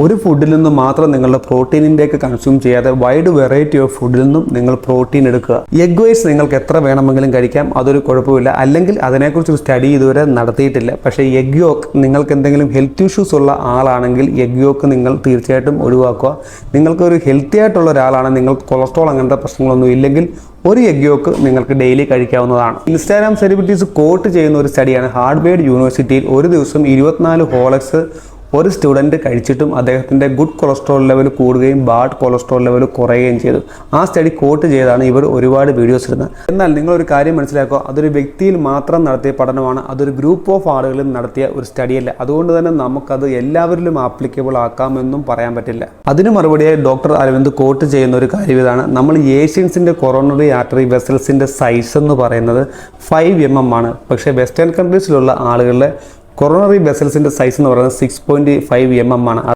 ഒരു ഫുഡിൽ നിന്നും മാത്രം നിങ്ങളുടെ പ്രോട്ടീൻ ഇൻടേക്ക് കൺസ്യൂം ചെയ്യാതെ വൈഡ് വെറൈറ്റി ഓഫ് ഫുഡിൽ നിന്നും നിങ്ങൾ പ്രോട്ടീൻ എടുക്കുക. എഗ് വൈസ് നിങ്ങൾക്ക് എത്ര വേണമെങ്കിലും കഴിക്കാം, അതൊരു കുഴപ്പമില്ല. അല്ലെങ്കിൽ അതിനെക്കുറിച്ചൊരു സ്റ്റഡി ഇതുവരെ നടത്തിയിട്ടില്ല. പക്ഷേ എഗ് യോക്ക്, നിങ്ങൾക്ക് എന്തെങ്കിലും ഹെൽത്ത് ഇഷ്യൂസ് ഉള്ള ആളാണെങ്കിൽ എഗ് യോക്ക് നിങ്ങൾ തീർച്ചയായിട്ടും ഒഴിവാക്കുക. നിങ്ങൾക്കൊരു ഹെൽത്തി ആയിട്ടുള്ള ഒരാളാണ്, നിങ്ങൾക്ക് കൊളസ്ട്രോൾ അങ്ങനത്തെ പ്രശ്നങ്ങളൊന്നും ഇല്ലെങ്കിൽ ഒരു എഗ് യോക്ക് നിങ്ങൾക്ക് ഡെയിലി കഴിക്കാവുന്നതാണ്. ഇൻസ്റ്റാഗ്രാം സെലിബ്രിറ്റീസ് കോട്ട് ചെയ്യുന്ന ഒരു സ്റ്റഡിയാണ് ഹാർഡ്വേർഡ് യൂണിവേഴ്സിറ്റിയിൽ ഒരു ദിവസം 24 ഹോളക്സ് ഒരു സ്റ്റുഡൻറ്റ് കഴിച്ചിട്ടും അദ്ദേഹത്തിൻ്റെ ഗുഡ് കൊളസ്ട്രോൾ ലെവൽ കൂടുകയും ബാഡ് കൊളസ്ട്രോൾ ലെവൽ കുറയുകയും ചെയ്തു. ആ സ്റ്റഡി കോട്ട് ചെയ്താണ് ഇവർ ഒരുപാട് വീഡിയോസ് ഇടുന്നത്. എന്നാൽ നിങ്ങളൊരു കാര്യം മനസ്സിലാക്കുക, അതൊരു വ്യക്തിയിൽ മാത്രം നടത്തിയ പഠനമാണ്, അതൊരു ഗ്രൂപ്പ് ഓഫ് ആളുകളിൽ നടത്തിയ ഒരു സ്റ്റഡിയല്ല. അതുകൊണ്ട് തന്നെ നമുക്കത് എല്ലാവരിലും ആപ്ലിക്കബിൾ ആക്കാമെന്നും പറയാൻ പറ്റില്ല. അതിന് മറുപടിയായി ഡോക്ടർ അരവിന്ദ് കോട്ട് ചെയ്യുന്ന ഒരു കാര്യം ഇതാണ്: നമ്മൾ ഏഷ്യൻസിൻ്റെ കൊറോണറി ആർട്ടറി വെസൽസിൻ്റെ സൈസ് എന്ന് പറയുന്നത് 5 mm ആണ്. പക്ഷേ വെസ്റ്റേൺ കൺട്രീസിലുള്ള ആളുകളുടെ കൊറോണറി വെസൽസിൻ്റെ സൈസ് എന്ന് പറയുന്നത് 6.5 mm ആണ്.